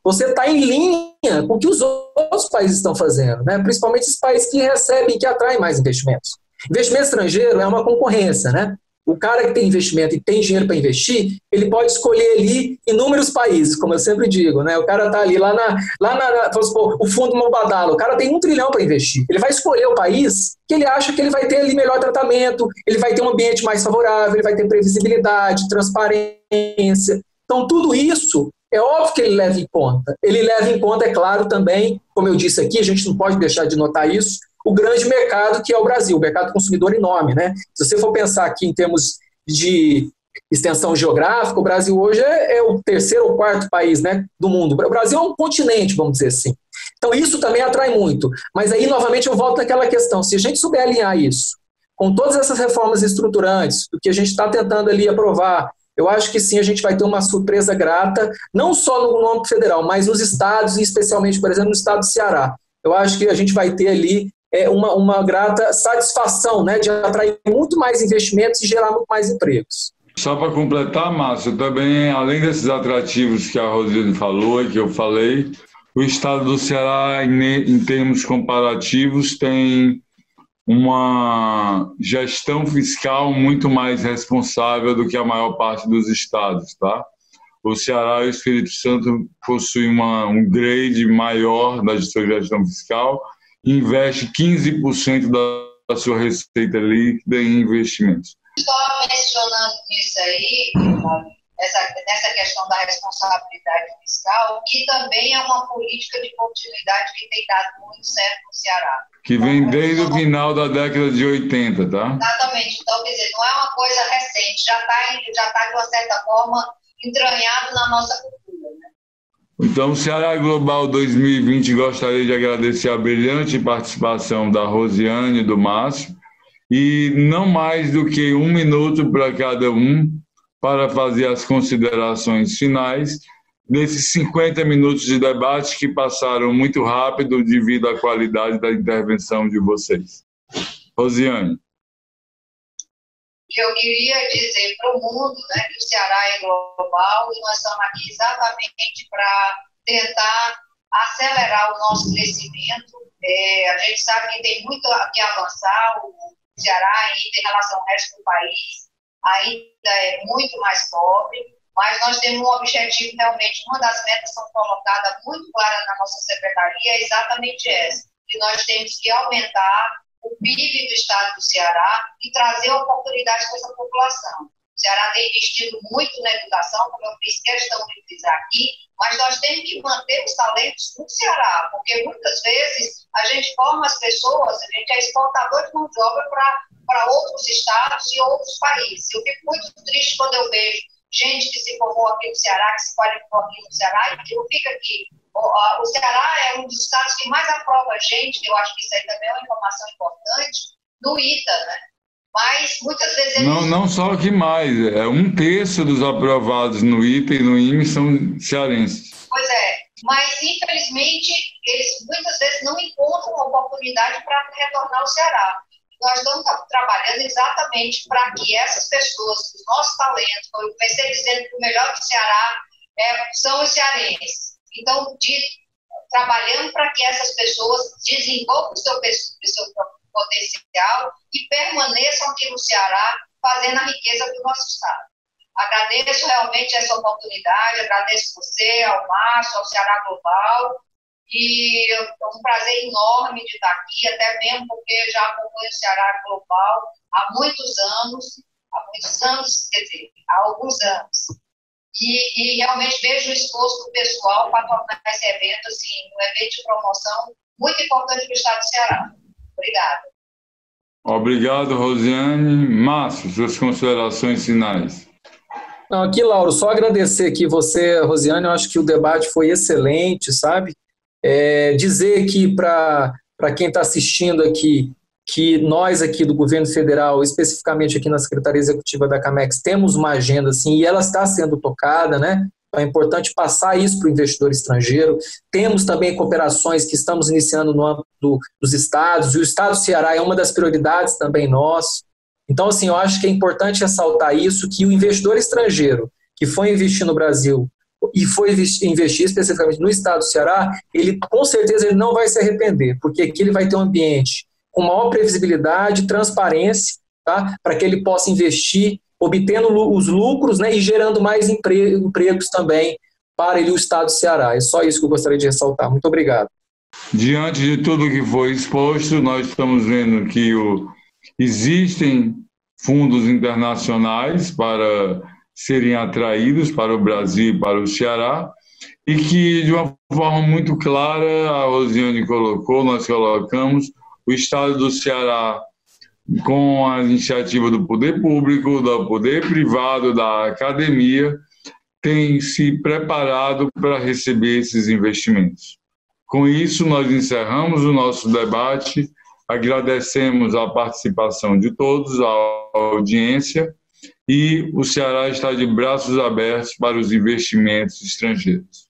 Você está em linha com o que os outros países estão fazendo, né? Principalmente esses países que recebem, que atraem mais investimentos. Investimento estrangeiro é uma concorrência, né? O cara que tem investimento e tem dinheiro para investir, ele pode escolher ali inúmeros países, como eu sempre digo, né? O cara está ali vamos supor, o fundo Mubadala, o cara tem 1 trilhão para investir. Ele vai escolher o país que ele acha que ele vai ter ali melhor tratamento, ele vai ter um ambiente mais favorável, ele vai ter previsibilidade, transparência. Então, tudo isso é óbvio que ele leva em conta. Ele leva em conta, é claro, também, como eu disse aqui, a gente não pode deixar de notar isso, o grande mercado que é o Brasil, o mercado consumidor enorme, né? Se você for pensar aqui em termos de extensão geográfica, o Brasil hoje é o 3º ou 4º país, né, do mundo. O Brasil é um continente, vamos dizer assim. Então isso também atrai muito. Mas aí, novamente, eu volto naquela questão. Se a gente souber alinhar isso com todas essas reformas estruturantes, do que a gente está tentando ali aprovar, eu acho que sim, a gente vai ter uma surpresa grata, não só no âmbito federal, mas nos estados, e especialmente, por exemplo, no estado do Ceará. Eu acho que a gente vai ter ali uma grata satisfação, né, de atrair muito mais investimentos e gerar muito mais empregos. Só para completar, Márcio, também, além desses atrativos que a Rosiane falou e que eu falei, o estado do Ceará, em termos comparativos, tem uma gestão fiscal muito mais responsável do que a maior parte dos estados, tá? O Ceará e o Espírito Santo possuem um grade maior da sua gestão fiscal, investe 15% da sua receita líquida em investimentos. Só mencionando isso aí, nessa questão da responsabilidade fiscal, que também é uma política de continuidade que tem dado muito certo no Ceará. Que vem desde o final da década de 80, tá? Exatamente. Então, quer dizer, não é uma coisa recente, já está de uma certa forma entranhado na nossa cultura, né? Então, o Ceará Global 2020 gostaria de agradecer a brilhante participação da Rosiane e do Márcio, e não mais do que 1 minuto para cada um para fazer as considerações finais nesses 50 minutos de debate que passaram muito rápido devido à qualidade da intervenção de vocês. Rosiane. Eu queria dizer para o mundo, né, que o Ceará é global e nós estamos aqui exatamente para tentar acelerar o nosso crescimento. A gente sabe que tem muito a que avançar, o Ceará ainda em relação ao resto do país ainda é muito mais pobre, mas nós temos um objetivo realmente, uma das metas que são colocadas muito clara na nossa secretaria é exatamente essa, que nós temos que aumentar o PIB do estado do Ceará e trazer oportunidades para essa população. O Ceará tem investido muito na educação, como eu fiz questão de frisar aqui, mas nós temos que manter os talentos no Ceará, porque muitas vezes a gente forma as pessoas, a gente é exportador de mão de obra para outros estados e outros países. Eu fico muito triste quando eu vejo gente que se formou aqui no Ceará, que se qualificou aqui no Ceará e que não fica aqui. O Ceará é um dos estados que mais aprova gente, que eu acho que isso aí também é uma informação importante, no ITA, né? Mas muitas vezes eles... Não só que mais, 1/3 dos aprovados no ITA e no IME são cearenses. Pois é, mas infelizmente eles muitas vezes não encontram oportunidade para retornar ao Ceará. Nós estamos trabalhando exatamente para que essas pessoas, os nossos talentos, eu comecei dizendo que o melhor do Ceará são os cearenses. Então, trabalhando para que essas pessoas desenvolvam o seu potencial e permaneçam aqui no Ceará, fazendo a riqueza do nosso estado. Agradeço realmente essa oportunidade, agradeço você, ao Márcio, ao Ceará Global, e é um prazer enorme de estar aqui, até mesmo porque já acompanho o Ceará Global há alguns anos. E realmente vejo o esforço do pessoal para tornar esse evento assim, um evento de promoção muito importante para o estado do Ceará. Obrigada. Obrigado, Rosiane. Márcio, suas considerações finais. Não, aqui, Lauro, só agradecer aqui você, Rosiane, eu acho que o debate foi excelente, sabe? Dizer que para quem está assistindo aqui, que nós aqui do governo federal, especificamente aqui na Secretaria Executiva da Camex, temos uma agenda assim, e ela está sendo tocada, né? Então é importante passar isso para o investidor estrangeiro. Temos também cooperações que estamos iniciando no âmbito dos estados, e o estado do Ceará é uma das prioridades também nosso. Então, assim, eu acho que é importante ressaltar isso, que o investidor estrangeiro que foi investir no Brasil e foi investir especificamente no estado do Ceará, ele com certeza ele não vai se arrepender, porque aqui ele vai ter um ambiente com maior previsibilidade, transparência, tá? Para que ele possa investir, obtendo os lucros, né, e gerando mais empregos também para ele, o estado do Ceará. É só isso que eu gostaria de ressaltar. Muito obrigado. Diante de tudo que foi exposto, nós estamos vendo que existem fundos internacionais para serem atraídos para o Brasil e para o Ceará, e que, de uma forma muito clara, a Rosiane colocou, nós colocamos, o estado do Ceará, com a iniciativa do poder público, do poder privado, da academia, tem se preparado para receber esses investimentos. Com isso, nós encerramos o nosso debate, agradecemos a participação de todos, a audiência, e o Ceará está de braços abertos para os investimentos estrangeiros.